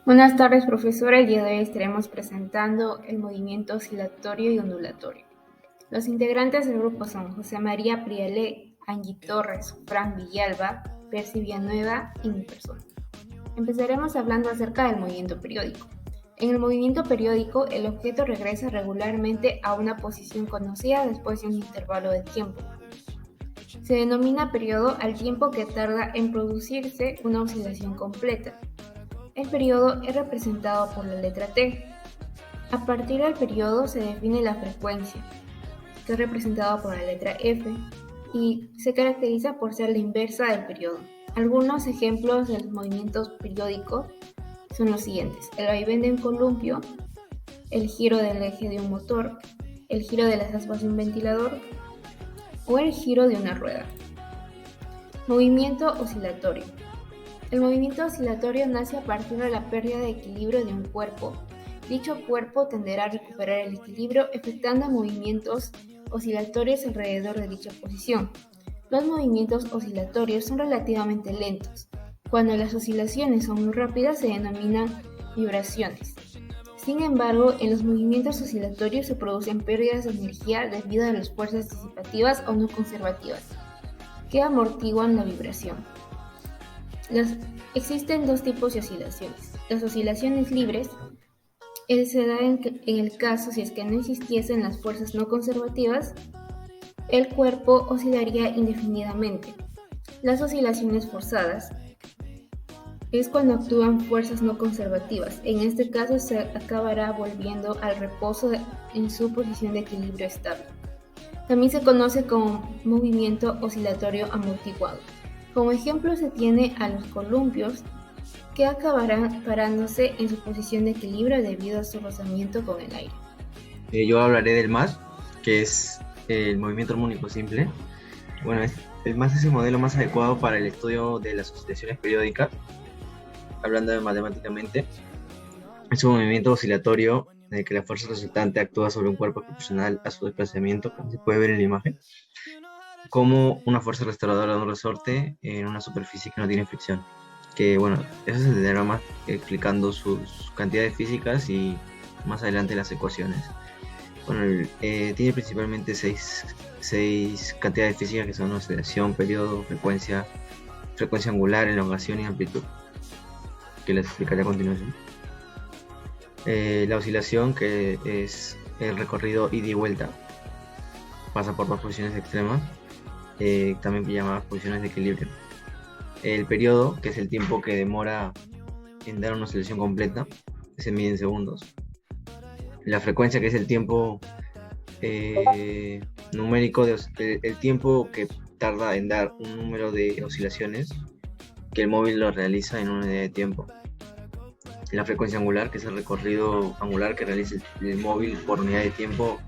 Buenas tardes, profesora. El día de hoy estaremos presentando el movimiento oscilatorio y ondulatorio. Los integrantes del grupo son José María Prialé, Angie Torres, Fran Villalba, Percy Villanueva y mi persona. Empezaremos hablando acerca del movimiento periódico. En el movimiento periódico, el objeto regresa regularmente a una posición conocida después de un intervalo de tiempo. Se denomina periodo al tiempo que tarda en producirse una oscilación completa. El periodo es representado por la letra T. A partir del periodo se define la frecuencia, que es representada por la letra F, y se caracteriza por ser la inversa del periodo. Algunos ejemplos de los movimientos periódicos son los siguientes: el vaivén de un columpio, el giro del eje de un motor, el giro de las aspas de un ventilador o el giro de una rueda. Movimiento oscilatorio. El movimiento oscilatorio nace a partir de la pérdida de equilibrio de un cuerpo. Dicho cuerpo tenderá a recuperar el equilibrio efectuando movimientos oscilatorios alrededor de dicha posición. Los movimientos oscilatorios son relativamente lentos. Cuando las oscilaciones son muy rápidas se denominan vibraciones. Sin embargo, en los movimientos oscilatorios se producen pérdidas de energía debido a las fuerzas disipativas o no conservativas, que amortiguan la vibración. Existen dos tipos de oscilaciones. Las oscilaciones libres se da en el caso si es que no existiesen las fuerzas no conservativas, el cuerpo oscilaría indefinidamente. Las oscilaciones forzadas es cuando actúan fuerzas no conservativas. En este caso se acabará volviendo al reposo en su posición de equilibrio estable. También se conoce como movimiento oscilatorio amortiguado. Como ejemplo se tiene a los columpios, que acabarán parándose en su posición de equilibrio debido a su rozamiento con el aire. Yo hablaré del MAS, que es el movimiento armónico simple. Bueno, el MAS es el modelo más adecuado para el estudio de las oscilaciones periódicas. Hablando matemáticamente, es un movimiento oscilatorio en el que la fuerza resultante actúa sobre un cuerpo proporcional a su desplazamiento, como se puede ver en la imagen, como una fuerza restauradora de un resorte en una superficie que no tiene fricción. Que bueno, eso se entenderá más explicando sus cantidades físicas y más adelante las ecuaciones. Bueno, tiene principalmente seis cantidades físicas, que son oscilación, periodo, frecuencia angular, elongación y amplitud, que les explicaré a continuación. La oscilación, que es el recorrido ida y vuelta, pasa por dos posiciones extremas, también llamadas posiciones de equilibrio. El periodo, que es el tiempo que demora en dar una oscilación completa, se mide en segundos. La frecuencia, que es el tiempo numérico, el tiempo que tarda en dar un número de oscilaciones que el móvil lo realiza en una unidad de tiempo. La frecuencia angular, que es el recorrido angular que realiza el móvil por unidad de tiempo.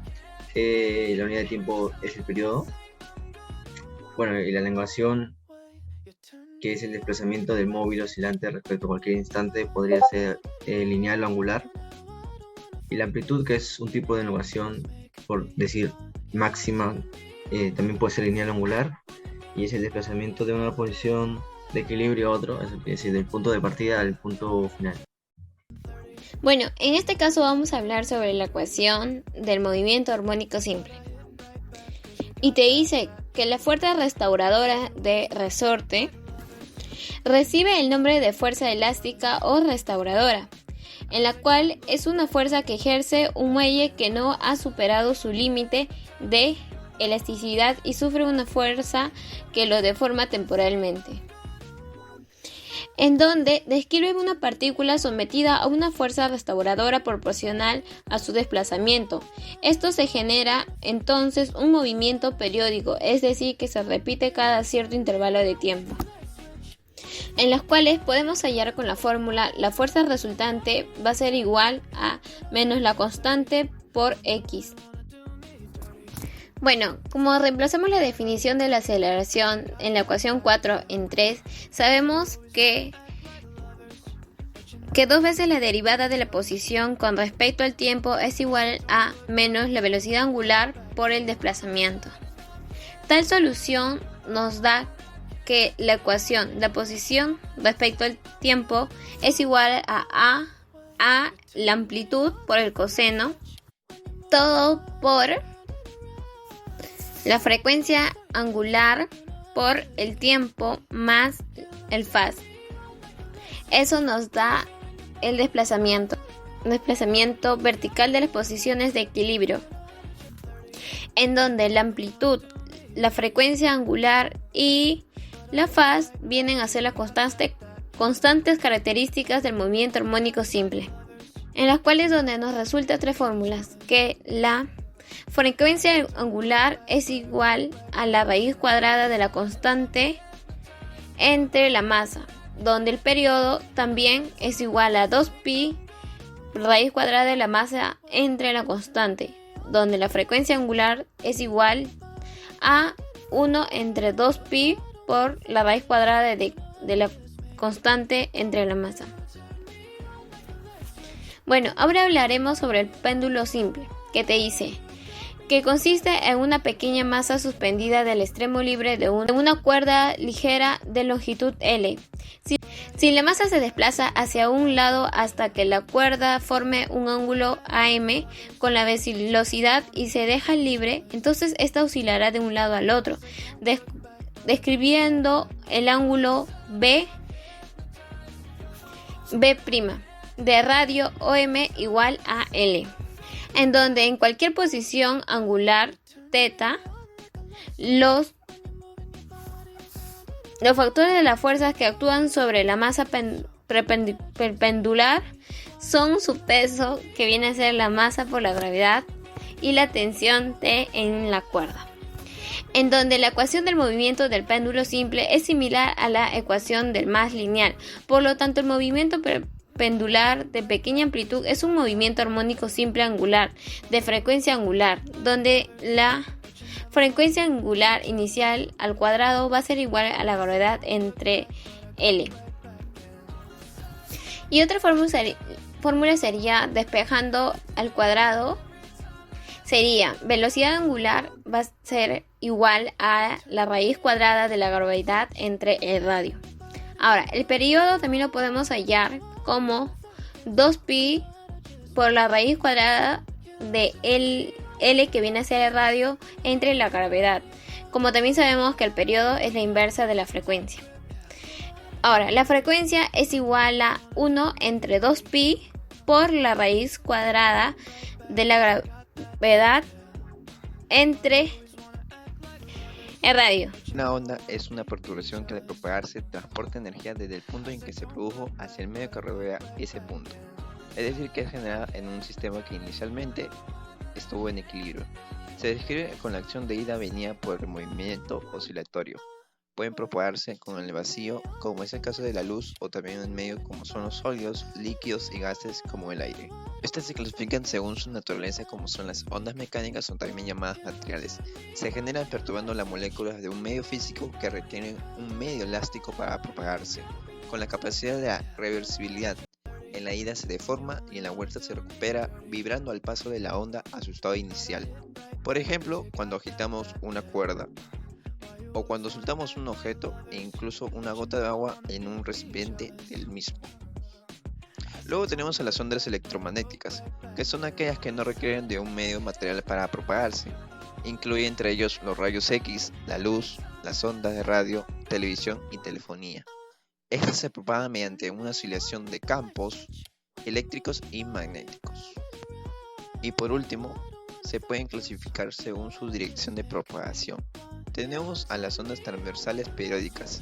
La unidad de tiempo es el periodo. Bueno, y la elongación, que es el desplazamiento del móvil oscilante respecto a cualquier instante, podría ser lineal o angular. Y la amplitud, que es un tipo de elongación, por decir máxima, también puede ser lineal o angular, y es el desplazamiento de una posición de equilibrio a otro, es decir, del punto de partida al punto final. Bueno, en este caso vamos a hablar sobre la ecuación del movimiento armónico simple. Y te dice que la fuerza restauradora de resorte recibe el nombre de fuerza elástica o restauradora, en la cual es una fuerza que ejerce un muelle que no ha superado su límite de elasticidad y sufre una fuerza que lo deforma temporalmente, en donde describe una partícula sometida a una fuerza restauradora proporcional a su desplazamiento. Esto se genera entonces un movimiento periódico, es decir, que se repite cada cierto intervalo de tiempo, en las cuales podemos hallar con la fórmula la fuerza resultante va a ser igual a menos la constante por X. Bueno, como reemplazamos la definición de la aceleración en la ecuación 4 en 3, sabemos que dos veces la derivada de la posición con respecto al tiempo es igual a menos la velocidad angular por el desplazamiento. Tal solución nos da que la ecuación, la posición respecto al tiempo es igual a la amplitud por el coseno, todo por la frecuencia angular por el tiempo más el faz. Eso nos da el desplazamiento vertical de las posiciones de equilibrio, en donde la amplitud, la frecuencia angular y la faz vienen a ser las constantes características del movimiento armónico simple, en las cuales donde nos resulta tres fórmulas, que la frecuencia angular es igual a la raíz cuadrada de la constante entre la masa, donde el periodo también es igual a 2pi raíz cuadrada de la masa entre la constante, donde la frecuencia angular es igual a 1 entre 2pi por la raíz cuadrada de la constante entre la masa. Bueno, ahora hablaremos sobre el péndulo simple, que te dice que consiste en una pequeña masa suspendida del extremo libre de una cuerda ligera de longitud L. Si la masa se desplaza hacia un lado hasta que la cuerda forme un ángulo AM con la velocidad y se deja libre, entonces esta oscilará de un lado al otro, describiendo el ángulo B' de radio OM igual a L, en donde en cualquier posición angular θ, los factores de las fuerzas que actúan sobre la masa perpendicular son su peso, que viene a ser la masa por la gravedad, y la tensión T en la cuerda, en donde la ecuación del movimiento del péndulo simple es similar a la ecuación del más lineal. Por lo tanto, el movimiento pendular de pequeña amplitud es un movimiento armónico simple angular de frecuencia angular, donde la frecuencia angular inicial al cuadrado va a ser igual a la gravedad entre L. Y otra fórmula sería, despejando al cuadrado, sería velocidad angular va a ser igual a la raíz cuadrada de la gravedad entre el radio. Ahora, el periodo también lo podemos hallar como 2pi por la raíz cuadrada de L, que viene a ser el radio, entre la gravedad. Como también sabemos que el periodo es la inversa de la frecuencia. Ahora, la frecuencia es igual a 1 entre 2pi por la raíz cuadrada de la gravedad entre el radio. Una onda es una perturbación que al propagarse transporta energía desde el punto en que se produjo hacia el medio que rodea ese punto. Es decir, que es generada en un sistema que inicialmente estuvo en equilibrio. Se describe con la acción de ida-venida por el movimiento oscilatorio. Pueden propagarse con el vacío, como es el caso de la luz, o también en medio, como son los sólidos, líquidos y gases, como el aire. Estas se clasifican según su naturaleza, como son las ondas mecánicas, o también llamadas materiales. Se generan perturbando las moléculas de un medio físico que retienen un medio elástico para propagarse, con la capacidad de la reversibilidad. En la ida se deforma y en la vuelta se recupera, vibrando al paso de la onda a su estado inicial. Por ejemplo, cuando agitamos una cuerda, o cuando soltamos un objeto e incluso una gota de agua en un recipiente del mismo. Luego tenemos a las ondas electromagnéticas, que son aquellas que no requieren de un medio material para propagarse. Incluye entre ellos los rayos X, la luz, las ondas de radio, televisión y telefonía. Estas se propagan mediante una oscilación de campos eléctricos y magnéticos. Y por último, se pueden clasificar según su dirección de propagación. Tenemos a las ondas transversales periódicas.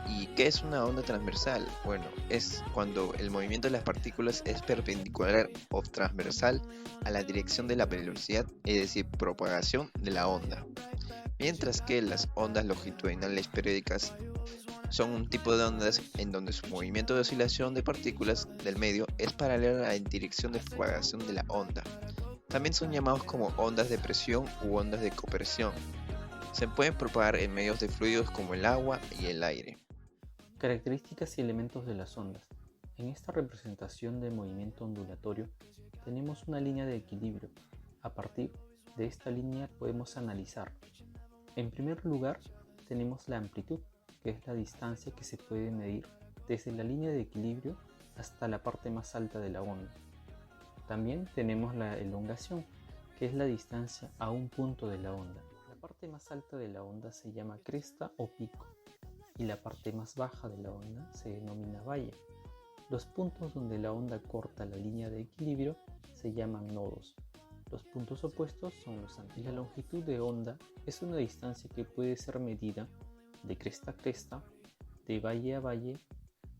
¿Y qué es una onda transversal? Bueno, es cuando el movimiento de las partículas es perpendicular o transversal a la dirección de la velocidad, es decir, propagación de la onda. Mientras que las ondas longitudinales periódicas son un tipo de ondas en donde su movimiento de oscilación de partículas del medio es paralelo a la dirección de propagación de la onda. También son llamados como ondas de presión u ondas de copresión. Se pueden propagar en medios de fluidos como el agua y el aire. Características y elementos de las ondas. En esta representación de movimiento ondulatorio tenemos una línea de equilibrio. A partir de esta línea podemos analizar. En primer lugar, tenemos la amplitud, que es la distancia que se puede medir desde la línea de equilibrio hasta la parte más alta de la onda. También tenemos la elongación, que es la distancia a un punto de la onda. La parte más alta de la onda se llama cresta o pico y la parte más baja de la onda se denomina valle. Los puntos donde la onda corta la línea de equilibrio se llaman nodos. Los puntos opuestos son los antinodos. La longitud de onda es una distancia que puede ser medida de cresta a cresta, de valle a valle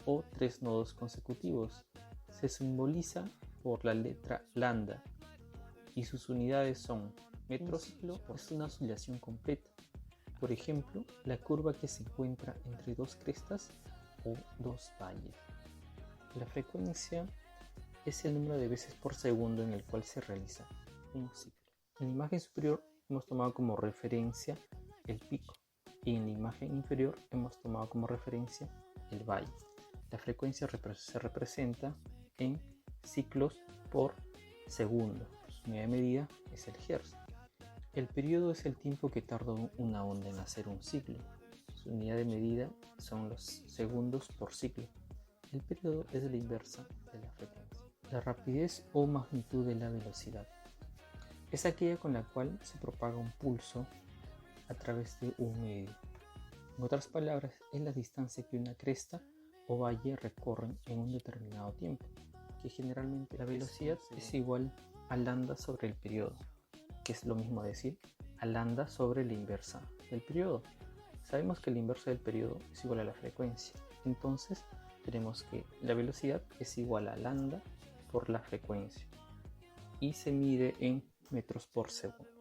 o 3 nodos consecutivos. Se simboliza por la letra lambda y sus unidades son metros. Un ciclo es una oscilación completa. Por ejemplo, la curva que se encuentra entre 2 crestas o 2 valles. La frecuencia es el número de veces por segundo en el cual se realiza un ciclo. En la imagen superior hemos tomado como referencia el pico y en la imagen inferior hemos tomado como referencia el valle. La frecuencia se representa en ciclos por segundo. Su unidad de medida es el hertz. El periodo es el tiempo que tarda una onda en hacer un ciclo. Su unidad de medida son los segundos por ciclo. El periodo es la inversa de la frecuencia. La rapidez o magnitud de la velocidad es aquella con la cual se propaga un pulso a través de un medio. En otras palabras, es la distancia que una cresta o valle recorren en un determinado tiempo, que generalmente la velocidad es igual a lambda sobre el periodo, que es lo mismo decir a lambda sobre la inversa del periodo. Sabemos que la inversa del periodo es igual a la frecuencia, entonces tenemos que la velocidad es igual a lambda por la frecuencia y se mide en metros por segundo.